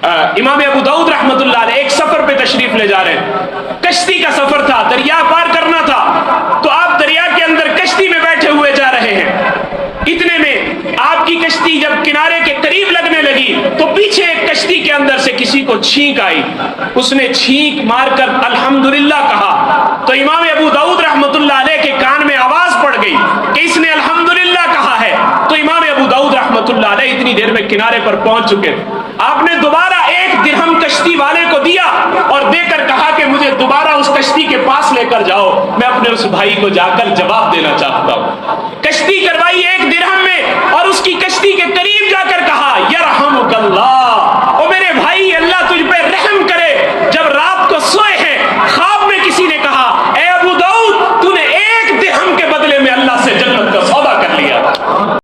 امام ابو داؤد رحمۃ اللہ علیہ ایک سفر پہ تشریف لے جا رہے ہیں، کشتی کا سفر تھا، دریا پار کرنا تھا، تو آپ دریا کے اندر کشتی میں بیٹھے ہوئے جا رہے ہیں۔ اتنے میں آپ کی کشتی جب کنارے کے قریب لگنے لگی تو پیچھے ایک کشتی کے اندر سے کسی کو چھینک آئی، اس نے چھینک مار کر الحمدللہ کہا، تو امام ابو داؤد رحمۃ اللہ علیہ کے کان میں آواز پڑ گئی کہ اس نے الحمدللہ کہا ہے، تو امام ابو داؤد رحمۃ اللہ علیہ اتنی دیر میں کنارے پر پہنچ چکے تھے۔ آپ نے دوبارہ 1 درہم کشتی والے کو دیا اور دے کر کہا کہ مجھے دوبارہ اس کشتی کے پاس لے کر جاؤ، میں اپنے اس بھائی کو جا کر جواب دینا چاہتا ہوں۔ کشتی کروائی 1 درہم میں